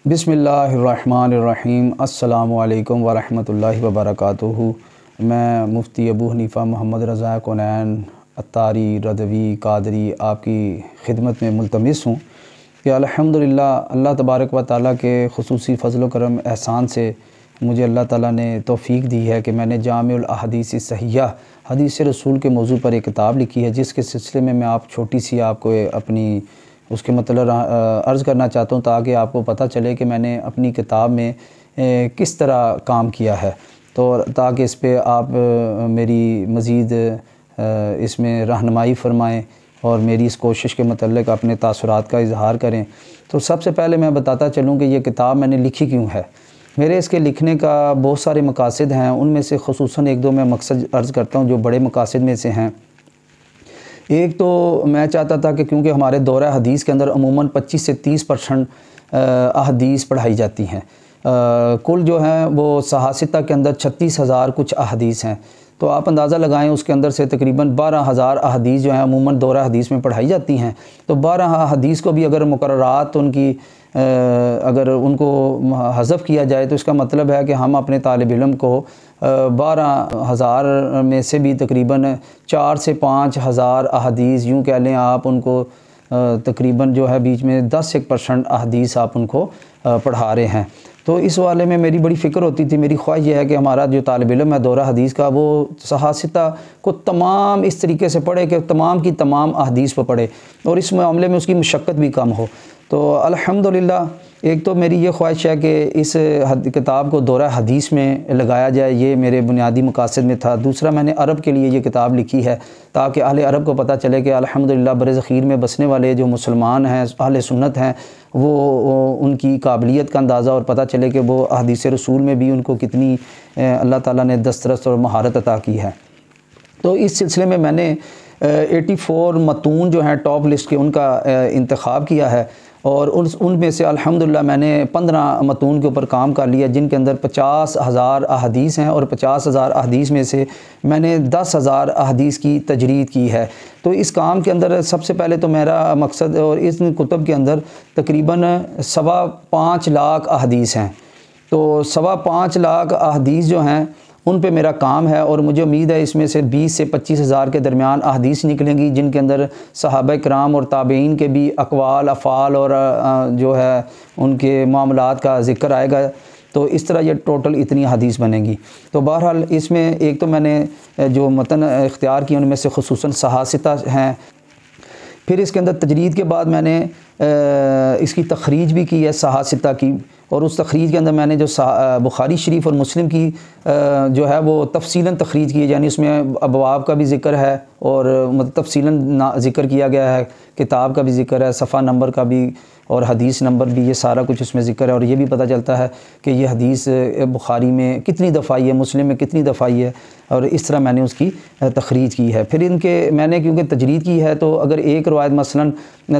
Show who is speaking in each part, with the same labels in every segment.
Speaker 1: बिस्मिल्लाहिर्रहमानिर्रहीम। अस्सलामु अलैकुम वरहमतुल्लाहि वबरकातुहू। मैं मुफ्ती अबू हनीफ़ा मोहम्मद रज़ा कोनैन अत्तारी रदवी कादरी आपकी खिदमत में मुल्तमिस हूँ कि अल्हम्दुलिल्लाह अल्लाह तबारक व तआला के ख़ुसूसी फ़ज़ल व करम एहसान से मुझे अल्लाह ताला ने तौफ़ीक दी है कि मैंने जामिउल अहादीस सहीहा हदीस रसूल के मौजू पर एक किताब लिखी है, जिसके सिलसिले में मैं आप छोटी सी आपको अपनी उसके मतलब अर्ज़ करना चाहता हूँ ताकि आपको पता चले कि मैंने अपनी किताब में किस तरह काम किया है, तो ताकि इस पे आप मेरी मज़ीद इसमें रहनुमाई फ़रमाएँ और मेरी इस कोशिश के मतलब अपने तासुरात का इज़हार करें। तो सबसे पहले मैं बताता चलूँ कि ये किताब मैंने लिखी क्यों है। मेरे इसके लिखने का बहुत सारे मकासद हैं, उनमें से ख़ुसूसन एक दो मैं मकसद अर्ज़ करता हूँ जो बड़े मकासद में से हैं। एक तो मैं चाहता था कि क्योंकि हमारे दौरा हदीस के अंदर अमूमन 25 से 30% अहदीस पढ़ाई जाती हैं, कुल जो हैं वो सहासिता के अंदर 36,000 कुछ अहदीस हैं, तो आप अंदाज़ा लगाएं उसके अंदर से तकरीबन 12,000 अहदीस जो हैं अमूमन दौरा हदीस में पढ़ाई जाती हैं। तो 12 हदीस को भी अगर मुकर्ररात उनकी अगर उनको हज़फ़ किया जाए तो इसका मतलब है कि हम अपने तालिब इल्म को 12,000 में से भी तकरीबन 4 से 5,000 अहदीस यूँ कह लें आप उनको तकरीबन जो है बीच में 10% अहदीस आप उनको पढ़ा रहे हैं। तो इस वाले में मेरी बड़ी फ़िक्र होती थी, मेरी ख्वाहिश यह है कि हमारा जो तालिब इल्म है दौरा हदीस का वो सहासिता को तमाम इस तरीके से पढ़े कि तमाम की तमाम अहदीस पर पढ़े और इस मामले में उसकी मशक्क़त भी कम हो। तो अल्हम्दुलिल्लाह एक तो मेरी ये ख्वाहिश है कि इस किताब को दौरा हदीस में लगाया जाए, ये मेरे बुनियादी मकासद में था। दूसरा, मैंने अरब के लिए ये किताब लिखी है ताकि अहले अरब को पता चले कि अल्हम्दुलिल्लाह बर-ए-ज़ख़ीर में बसने वाले जो मुसलमान हैं, अहले सुन्नत हैं, वो उनकी काबिलियत का अंदाज़ा और पता चले कि वो अहदीस रसूल में भी उनको कितनी अल्लाह ताला ने दस्तरस और महारत अता की है। तो इस सिलसिले में मैंने 84 मतून जो हैं टॉप लिस्ट के उनका इंतखाब किया है और उनमें से अल्हम्दुलिल्लाह मैंने 15 मतून के ऊपर काम कर लिया, जिनके अंदर 50,000 अहदीस हैं और 50,000 अहदीस में से मैंने 10,000 अहदीस की तजरीद की है। तो इस काम के अंदर सबसे पहले तो मेरा मकसद और इस कुतुब के अंदर तकरीबन 5.25 लाख अहदीस हैं, तो 5.25 लाख अहदीस जो हैं उन पे मेरा काम है और मुझे उम्मीद है इसमें से 20 से 25,000 के दरमियान अहदीस निकलेंगी, जिनके अंदर सहाबा किराम और ताबईन के भी अक़वाल अफ़ाल और जो है उनके मामलात का ज़िक्र आएगा। तो इस तरह ये टोटल इतनी हदीस बनेंगी। तो बहरहाल इसमें एक तो मैंने जो मतन इख्तियार किए उनमें से ख़ुसूसन सहासिता हैं, फिर इसके अंदर तजरीद के बाद मैंने इसकी तखरीज भी की है सहासिता की, और उस तखरीज के अंदर मैंने जो बुखारी शरीफ और मुस्लिम की जो है वो तफसीलन तखरीज की है, यानी उसमें अबवाब का भी ज़िक्र है और मतलब तफसीलन ज़िक्र किया गया है, किताब का भी ज़िक्र है, सफ़ा नंबर का भी और हदीस नंबर भी, ये सारा कुछ उसमें ज़िक्र है। और ये भी पता चलता है कि ये हदीस बुखारी में कितनी दफ़ा आई है, मुस्लिम में कितनी दफ़ा आई है, और इस तरह मैंने उसकी तखरीज की है। फिर इनके मैंने क्योंकि तजरीद की है तो अगर एक रवायत मसलन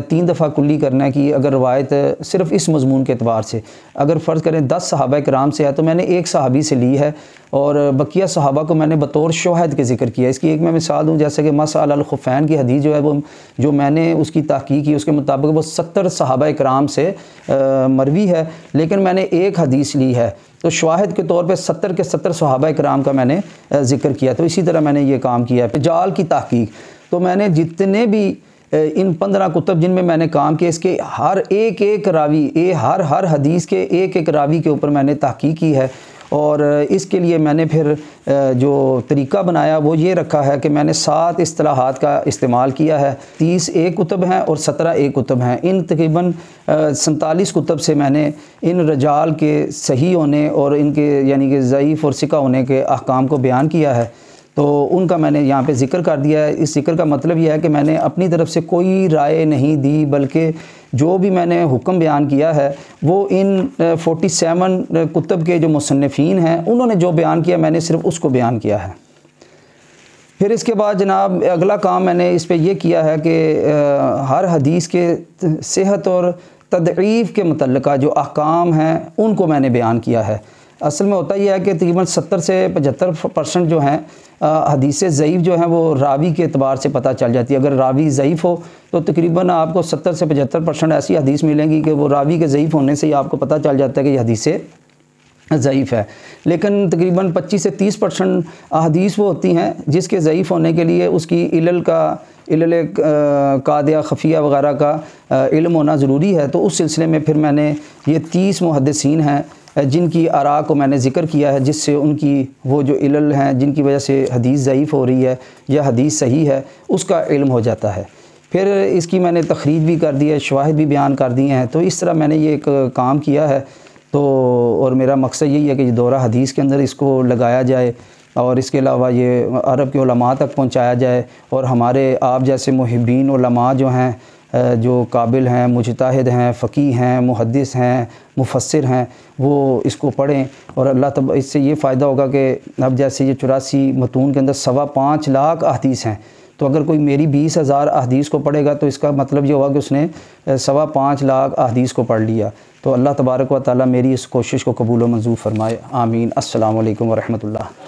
Speaker 1: 3 दफ़ा कुल्ली करना की अगर रवायत सिर्फ़ इस मज़मून के अतबार से अगर फ़र्ज़ करें 10 सहाबा किराम से है तो मैंने एक सहाबी से ली है और बकिया सहाबा को मैंने बतौर शवाहिद के ज़िक्र किया। इसकी एक मैं मिसाल दूँ, जैसे कि मस अल खुफ़ैन की हदीस जो है वो जो मैंने उसकी तहक़ीक़ की उसके मुताबिक वो 70 सहाबा किराम से मरवी है, लेकिन मैंने एक हदीस ली है तो शवाहिद के तौर पे 70 के 70 सहाबा किराम का मैंने ज़िक्र किया। तो इसी तरह मैंने ये काम किया है। जाल की तहक़ीक़ तो मैंने जितने भी इन 15 कुतुब जिनमें मैंने काम किया, इसके हर एक रावी हर हदीस के एक रावी के ऊपर मैंने तहक़ीक़ की है। और इसके लिए मैंने फिर जो तरीक़ा बनाया वो ये रखा है कि मैंने 7 इस्तिलाहात का इस्तेमाल किया है। 30 एक कुतुब हैं और 17 एक कुतुब हैं। इन तकरीबन 47 कुतुब से मैंने इन रजाल के सही होने और इनके यानी कि ज़ईफ़ और सिका होने के अहकाम को बयान किया है, तो उनका मैंने यहाँ पे ज़िक्र कर दिया है। इस ज़िक्र का मतलब यह है कि मैंने अपनी तरफ से कोई राय नहीं दी, बल्कि जो भी मैंने हुक्म बयान किया है वो इन 47 कुतुब के जो मुसन्निफ़ीन हैं उन्होंने जो बयान किया मैंने सिर्फ़ उसको बयान किया है। फिर इसके बाद जनाब अगला काम मैंने इस पे ये किया है कि हर हदीस के सेहत और तदईफ़ के मुतल्लिक़ा जो अहकाम हैं उनको मैंने बयान किया है। असल में होता यह है कि तकरीबन 70 से 75% जो हैं हदीस ज़ईफ़ जो हैं वो रावी के एतबार से पता चल जाती है। अगर रावी ज़ईफ़ हो तो तकरीबन आपको 70 से 75% ऐसी हदीस मिलेंगी कि वो रावी के ज़ईफ़ होने से ही आपको पता चल जाता है कि ये हदीस ज़ईफ़ है। लेकिन तकरीबन 25 से 30% अहदीस वो होती हैं जिसके ज़ईफ़ होने के लिए उसकी इल्ल कादिया खफिया वगैरह का इल्म होना ज़रूरी है। तो उस सिलसिले में फिर मैंने ये 30 मुहद्दिसीन हैं जिनकी आरा को मैंने ज़िक्र किया है, जिससे उनकी वो जो इल्ल हैं जिनकी वजह से हदीस ज़ईफ़ हो रही है या हदीस सही है उसका इल्म हो जाता है। फिर इसकी मैंने तखरीज भी कर दी है, शवाहिद भी बयान कर दिए हैं। तो इस तरह मैंने ये एक काम किया है। तो और मेरा मकसद यही है कि दौरा हदीस के अंदर इसको लगाया जाए और इसके अलावा ये अरब के उलमा तक पहुंचाया जाए और हमारे आप जैसे मुहिब्बीन उलमा जो हैं, जो काबिल हैं, मुजतहिद हैं, फ़कीह हैं, मुहद्दिस हैं, मुफस्सिर हैं, वो इसको पढ़ें। और अल्लाह तब इससे ये फ़ायदा होगा कि अब जैसे ये 84 मतून के अंदर 5.25 लाख अहदीस हैं, तो अगर कोई मेरी 20,000 अहदीस को पढ़ेगा तो इसका मतलब ये होगा कि उसने 5.25 लाख अहदीस को पढ़ लिया। तो अल्लाह तबारक व तआला मेरी इस कोशिश को कबूल व मंजूर फ़रमाए। आमीन। अस्सलामु अलैकुम व रहमतुल्लाह।